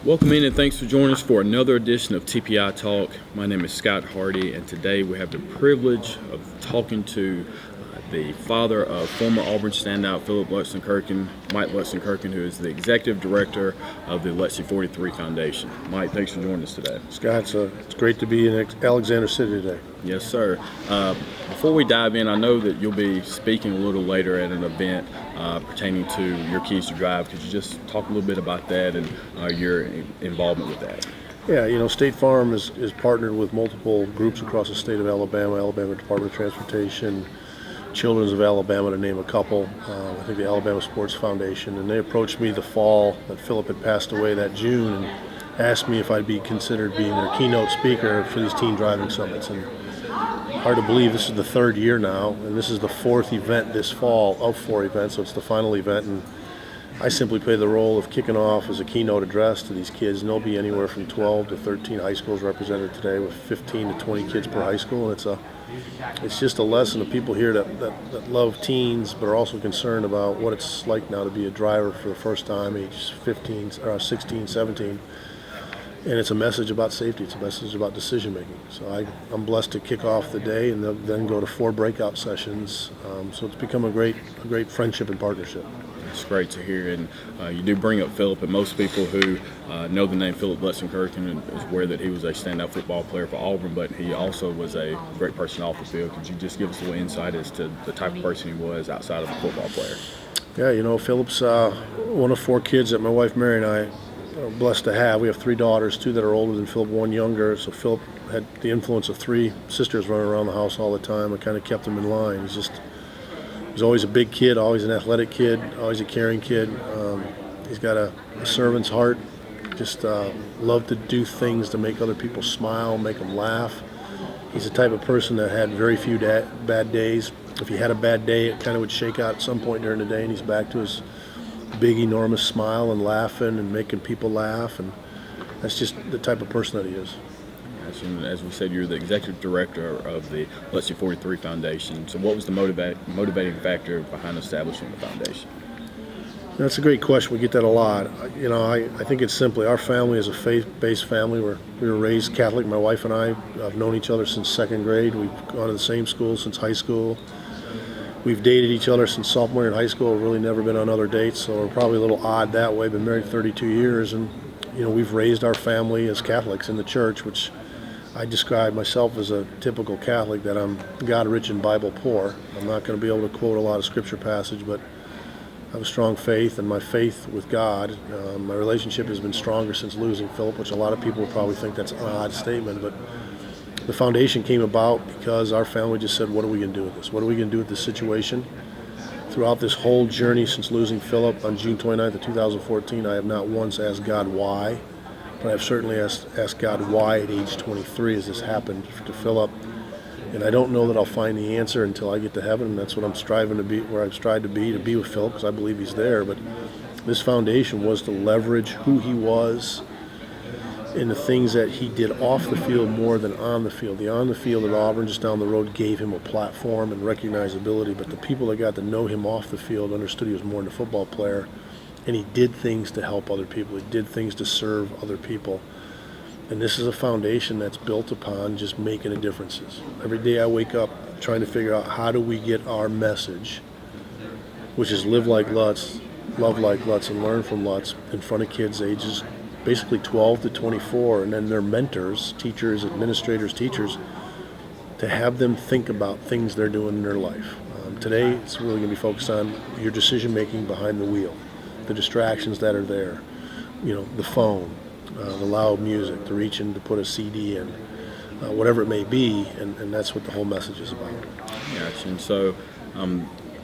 Welcome in and thanks for joining us for another edition of TPI Talk. My name is Scott Hardy, and today we have the privilege of talking to the father of former Auburn standout Philip Lutzenkirchen, Mike Lutzenkirchen, who is the executive director of the Lutzy 43 Foundation. Mike, thanks for joining us today. Scott, it's great to be in Alexander City today. Yes, sir. Before we dive in, I know that you'll be speaking a little later at an event pertaining to your Keys to Drive. Could you just talk a little bit about that and your involvement with that? Yeah, State Farm is partnered with multiple groups across the state of Alabama Department of Transportation, Children's of Alabama, to name a couple. I think the Alabama Sports Foundation, and they approached me the fall that Philip had passed away that June and asked me if I'd be considered being their keynote speaker for these teen driving summits. And hard to believe this is the third year now, and this is the fourth event this fall of 4 events, so it's the final event. And I simply play the role of kicking off as a keynote address to these kids, and there'll be anywhere from 12 to 13 high schools represented today, with 15 to 20 kids per high school. And it's just a lesson of people here that love teens, but are also concerned about what it's like now to be a driver for the first time, age 15 or 16, 17. And it's a message about safety. It's a message about decision making. So I'm blessed to kick off the day and then go to 4 breakout sessions. So it's become a great friendship and partnership. It's great to hear, and you do bring up Philip, and most people who know the name Philip Lutzenkirchen is aware that he was a standout football player for Auburn, but he also was a great person off the field. Could you just give us a little insight as to the type of person he was outside of a football player? Yeah, Philip's one of 4 kids that my wife Mary and I are blessed to have. We have 3 daughters, 2 that are older than Philip, 1 younger. So Philip had the influence of 3 sisters running around the house all the time and kind of kept him in line. He's always a big kid, always an athletic kid, always a caring kid. He's got a servant's heart, just love to do things to make other people smile, make them laugh. He's the type of person that had very few bad days. If he had a bad day, it kind of would shake out at some point during the day, and he's back to his big, enormous smile and laughing and making people laugh. And that's just the type of person that he is. And as we said, you're the executive director of the Lutzy 43 Foundation. So what was the motivating factor behind establishing the foundation? That's a great question. We get that a lot. I think it's simply our family is a faith-based family. We were raised Catholic. My wife and I have known each other since 2nd grade. We've gone to the same school since high school. We've dated each other since sophomore year in high school. We've really never been on other dates, so we're probably a little odd that way. Been married 32 years, and we've raised our family as Catholics in the church, which I describe myself as a typical Catholic, that I'm God rich and Bible poor. I'm not going to be able to quote a lot of scripture passage, but I have a strong faith, and my faith with God, my relationship has been stronger since losing Philip, which a lot of people would probably think that's an odd statement, but the foundation came about because our family just said, what are we going to do with this? What are we going to do with this situation? Throughout this whole journey since losing Philip on June 29th of 2014, I have not once asked God why, but I've certainly asked God why at age 23 has this happened to Philip. And I don't know that I'll find the answer until I get to heaven, and that's what I'm striving to be, where I've strived to be with Philip, because I believe he's there. But this foundation was to leverage who he was and the things that he did off the field more than on the field. The on the field at Auburn, just down the road, gave him a platform and recognizability, but the people that got to know him off the field understood he was more than a football player. And he did things to help other people. He did things to serve other people. And this is a foundation that's built upon just making a difference. Every day I wake up trying to figure out, how do we get our message, which is live like Lutz, love like Lutz, and learn from Lutz, in front of kids ages basically 12 to 24, and then their mentors, teachers, administrators, teachers, to have them think about things they're doing in their life. Today it's really going to be focused on your decision making behind the wheel, the distractions that are there, the phone, the loud music, the reaching to put a CD in, whatever it may be, and that's what the whole message is about. Gotcha. And so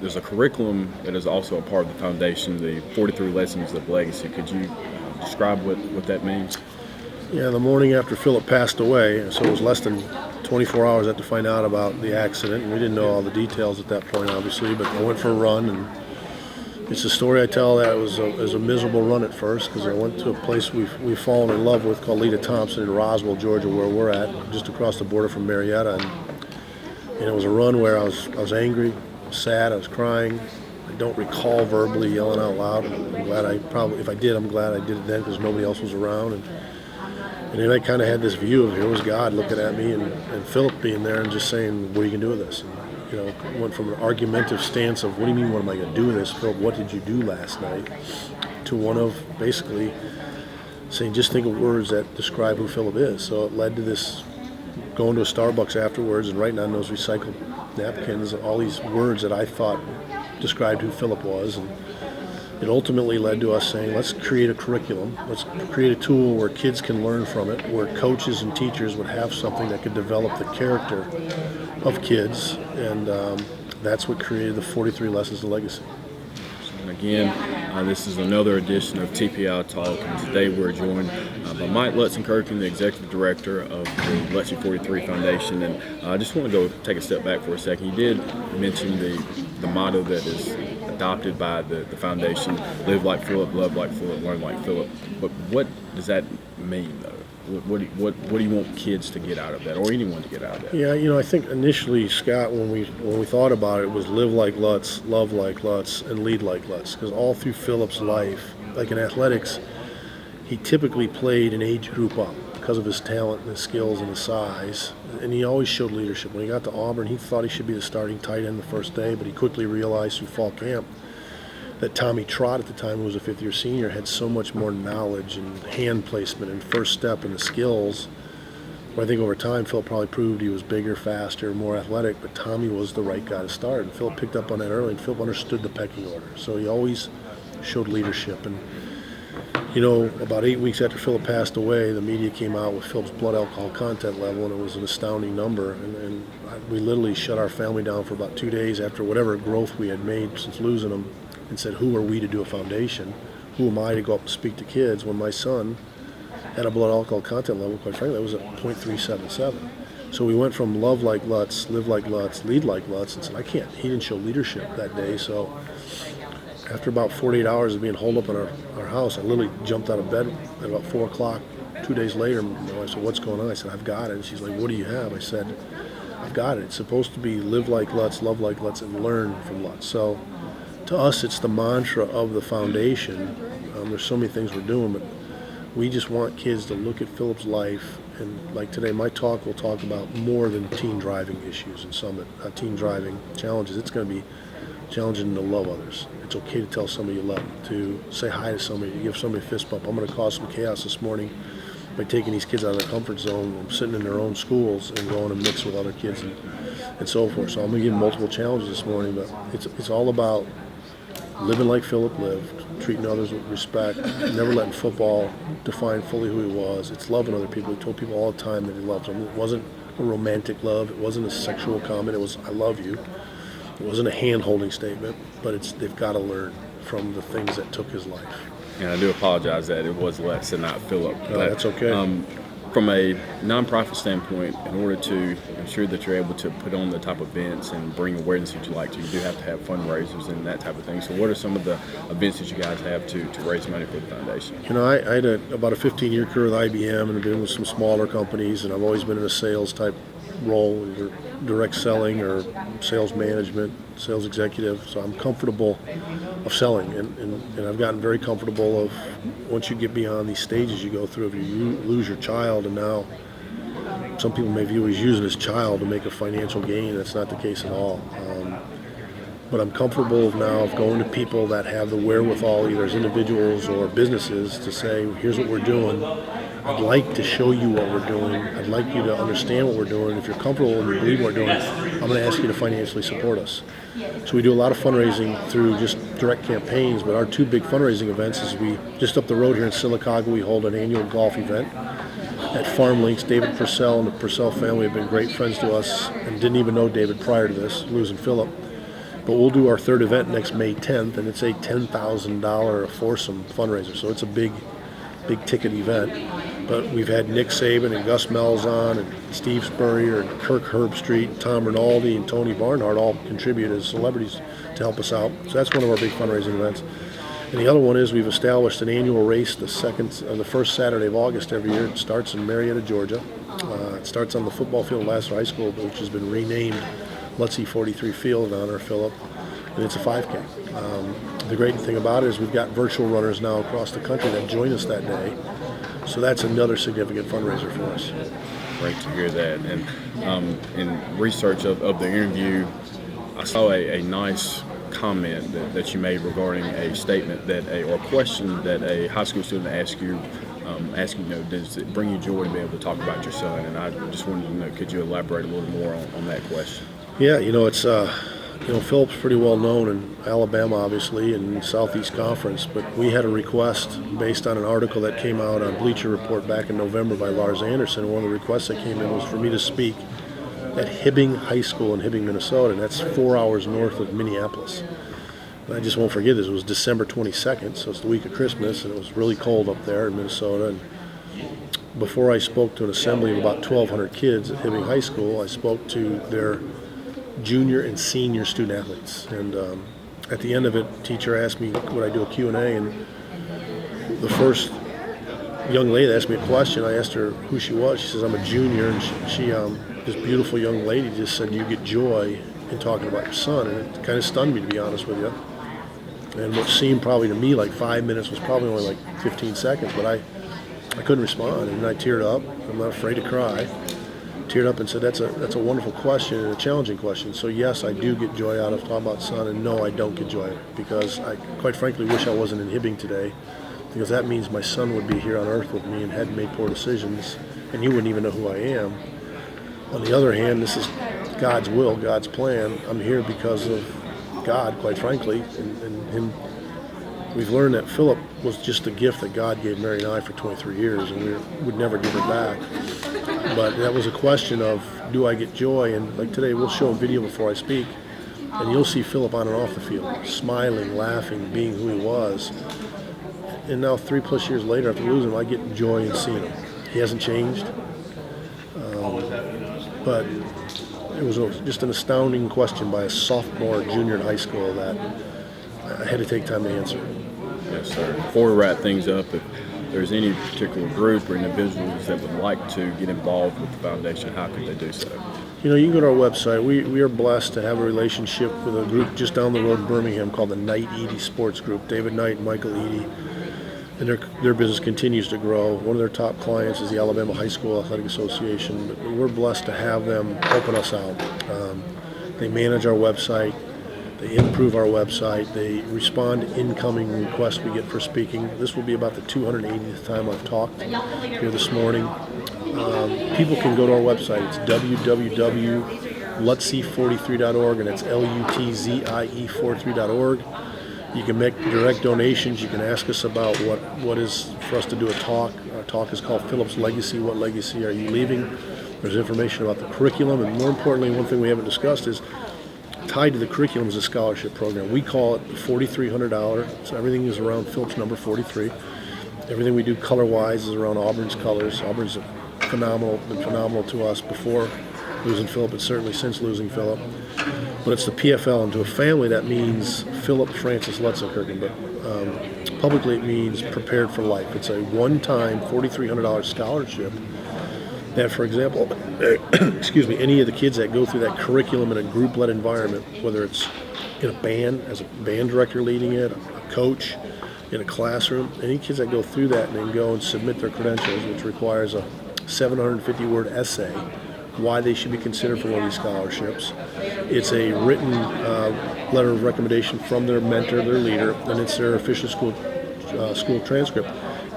there's a curriculum that is also a part of the foundation, the 43 Lessons of Legacy. Could you describe what that means? Yeah, the morning after Philip passed away, so it was less than 24 hours after find out about the accident, and we didn't know all the details at that point, obviously, but I went for a run, and it's a story I tell that it was a miserable run at first, because I went to a place we've fallen in love with called Lita Thompson in Roswell, Georgia, where we're at, just across the border from Marietta, and it was a run where I was angry, I was sad, I was crying, I don't recall verbally yelling out loud. I'm glad if I did, I'm glad I did it then because nobody else was around. And then I kind of had this view of here was God looking at me and Philip being there and just saying, what are you going to do with this? And, went from an argumentative stance of, what do you mean, what am I going to do with this? Philip, what did you do last night? To one of basically saying, just think of words that describe who Philip is. So it led to this going to a Starbucks afterwards and writing on those recycled napkins all these words that I thought described who Philip was. And it ultimately led to us saying, let's create a curriculum. Let's create a tool where kids can learn from it, where coaches and teachers would have something that could develop the character of kids. And that's what created the 43 Lessons of Legacy. And again, this is another edition of TPI Talk, and today we're joined by Mike Lutzenkirchen, the Executive Director of the Lutzy 43 Foundation. And I just want to go take a step back for a second. You did mention the motto that is adopted by the foundation: live like Philip, love like Philip, learn like Philip. But what does that mean, though? What do you want kids to get out of that, or anyone to get out of that? Yeah, I think initially, Scott, when we thought about it, was live like Lutz, love like Lutz, and lead like Lutz. Because all through Philip's life, like in athletics, he typically played an age group up because of his talent and his skills and his size. And he always showed leadership. When he got to Auburn, he thought he should be the starting tight end the first day, but he quickly realized through fall camp that Tommy Trott at the time, who was a fifth-year senior, had so much more knowledge and hand placement and first step and the skills. But I think over time, Phil probably proved he was bigger, faster, more athletic, but Tommy was the right guy to start. And Phil picked up on that early, and Phil understood the pecking order. So he always showed leadership. And, about 8 weeks after Philip passed away, the media came out with Philip's blood alcohol content level, and it was an astounding number. And we literally shut our family down for about 2 days after whatever growth we had made since losing him, and said, who are we to do a foundation? Who am I to go up and speak to kids when my son had a blood alcohol content level, quite frankly, that was at 0.377. So we went from love like Lutz, live like Lutz, lead like Lutz, and said, he didn't show leadership that day. So after about 48 hours of being holed up in our house, I literally jumped out of bed at about 4 o'clock. 2 days later, my wife said, what's going on? I said, I've got it. And she's like, what do you have? I said, I've got it. It's supposed to be live like Lutz, love like Lutz, and learn from Lutz. So to us, it's the mantra of the foundation. There's so many things we're doing, but we just want kids to look at Philip's life. And like today, my talk will talk about more than teen driving issues and teen driving challenges. It's going to be challenging to love others. It's okay to tell somebody you love them, to say hi to somebody, to give somebody a fist bump. I'm going to cause some chaos this morning by taking these kids out of their comfort zone and sitting in their own schools and going and mix with other kids and so forth. So I'm going to give them multiple challenges this morning, but it's all about living like Philip lived, treating others with respect, never letting football define fully who he was. It's loving other people. He told people all the time that he loved them. It wasn't a romantic love. It wasn't a sexual comment. It was, I love you. It wasn't a hand-holding statement, but they've got to learn from the things that took his life. And I do apologize that it was Lex and not Philip. No, that's okay. From a nonprofit standpoint, in order to ensure that you're able to put on the type of events and bring awareness that you like to, you do have to have fundraisers and that type of thing. So what are some of the events that you guys have to raise money for the foundation? I had about a 15-year career with IBM and I've been with some smaller companies, and I've always been in a sales type role, either direct selling or sales management, sales executive. So I'm comfortable of selling, and I've gotten very comfortable of once you get beyond these stages you go through, if you lose your child, and now some people may view he's using his child to make a financial gain. That's not the case at all. But I'm comfortable now of going to people that have the wherewithal, either as individuals or businesses, to say, here's what we're doing. I'd like to show you what we're doing. I'd like you to understand what we're doing. If you're comfortable and you believe what we're doing, I'm going to ask you to financially support us. So we do a lot of fundraising through just direct campaigns, but our two big fundraising events is just up the road here in Sylacauga, we hold an annual golf event at Farm Links. David Purcell and the Purcell family have been great friends to us and didn't even know David prior to this, losing Philip. But we'll do our third event next May 10th, and it's a $10,000 foursome fundraiser. So it's a big ticket event. But we've had Nick Saban and Gus Malzahn and Steve Spurrier and Kirk Herbstreit, Tom Rinaldi, and Tony Barnhart all contribute as celebrities to help us out. So that's one of our big fundraising events. And the other one is we've established an annual race the first Saturday of August every year. It starts in Marietta, Georgia. It starts on the football field at Lasser High School, which has been renamed Lutzy 43 Field in honor of Philip, and it's a 5K. The great thing about it is we've got virtual runners now across the country that join us that day. So that's another significant fundraiser for us. Great to hear that. And in research of the interview, I saw a nice comment that you made regarding a statement or a question that a high school student asked you, does it bring you joy to be able to talk about your son? And I just wanted to know, could you elaborate a little more on that question? Yeah, it's Philip's pretty well known in Alabama, obviously, and Southeast Conference, but we had a request based on an article that came out on Bleacher Report back in November by Lars Anderson. One of the requests that came in was for me to speak at Hibbing High School in Hibbing, Minnesota, and that's 4 hours north of Minneapolis. And I just won't forget this. It was December 22nd, so it's the week of Christmas, and it was really cold up there in Minnesota. And before I spoke to an assembly of about 1,200 kids at Hibbing High School, I spoke to their junior and senior student athletes. And at the end of it, teacher asked me would I do a Q&A, and the first young lady that asked me a question, I asked her who she was. She says, I'm a junior, and she this beautiful young lady just said, you get joy in talking about your son, and it kind of stunned me, to be honest with you. And what seemed probably to me like 5 minutes was probably only like 15 seconds, but I couldn't respond, and I teared up. I'm not afraid to cry. Teared up and said, that's a wonderful question and a challenging question. So yes, I do get joy out of talking about son, and no, I don't get joy because I quite frankly wish I wasn't in Hibbing today, because that means my son would be here on earth with me and hadn't made poor decisions, and he wouldn't even know who I am. On the other hand, this is God's will, God's plan. I'm here because of God, quite frankly, and him. We've learned that Philip was just a gift that God gave Mary and I for 23 years, and we would never give it back. But that was a question of, do I get joy? And like today, we'll show a video before I speak, and you'll see Philip on and off the field, smiling, laughing, being who he was. And now 3+ years later, after losing him, I get joy in seeing him. He hasn't changed. But it was just an astounding question by a sophomore, junior in high school that I had to take time to answer. Yes, sir. Before we wrap things up, if there's any particular group or individuals that would like to get involved with the foundation, how could they do so? You can go to our website. We are blessed to have a relationship with a group just down the road in Birmingham called the Knight Eady Sports Group. David Knight and Michael Eady. And their business continues to grow. One of their top clients is the Alabama High School Athletic Association. But we're blessed to have them helping us out. They manage our website. They improve our website. They respond to incoming requests we get for speaking. This will be about the 280th time I've talked here this morning. People can go to our website. It's www.lutzie43.org, and it's LUTZIE43.org. You can make direct donations. You can ask us about what is for us to do a talk. Our talk is called Philip's Legacy. What legacy are you leaving? There's information about the curriculum, and more importantly, one thing we haven't discussed is tied to the curriculum is a scholarship program. We call it the $4,300. So everything is around Philip's number 43. Everything we do color-wise is around Auburn's colors. Auburn's been phenomenal to us before losing Philip, and certainly since losing Philip. But it's the PFL, and to a family that means Philip Francis Lutzenkirchen, but publicly it means prepared for life. It's a one-time $4,300 scholarship that, for example, any of the kids that go through that curriculum in a group-led environment, whether it's in a band, as a band director leading it, a coach, in a classroom, any kids that go through that and then go and submit their credentials, which requires a 750-word essay, why they should be considered for one of these scholarships. It's a written letter of recommendation from their mentor, their leader, and it's their official school transcript.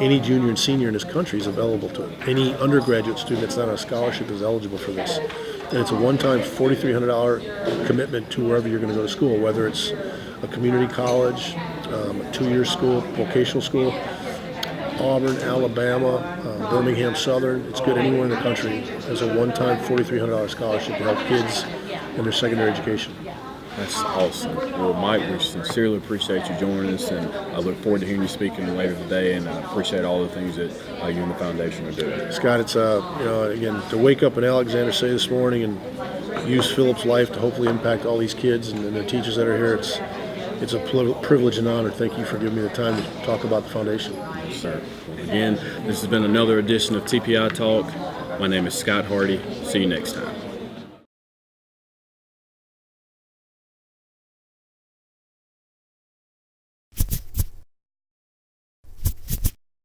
Any junior and senior in this country is available to it. Any undergraduate student that's not on a scholarship is eligible for this. And it's a one-time $4,300 commitment to wherever you're going to go to school, whether it's a community college, a 2-year school, vocational school, Auburn, Alabama, Birmingham Southern. It's good anywhere in the country. There's a one-time $4,300 scholarship to help kids in their secondary education. That's awesome. Well, Mike, we sincerely appreciate you joining us, and I look forward to hearing you speaking later today, and I appreciate all the things that you and the foundation are doing. Scott, it's, again, to wake up in Alexander City this morning and use Philip's life to hopefully impact all these kids and the teachers that are here, it's a privilege and honor. Thank you for giving me the time to talk about the foundation. Yes, sir. Well, again, this has been another edition of TPI Talk. My name is Scott Hardy. See you next time.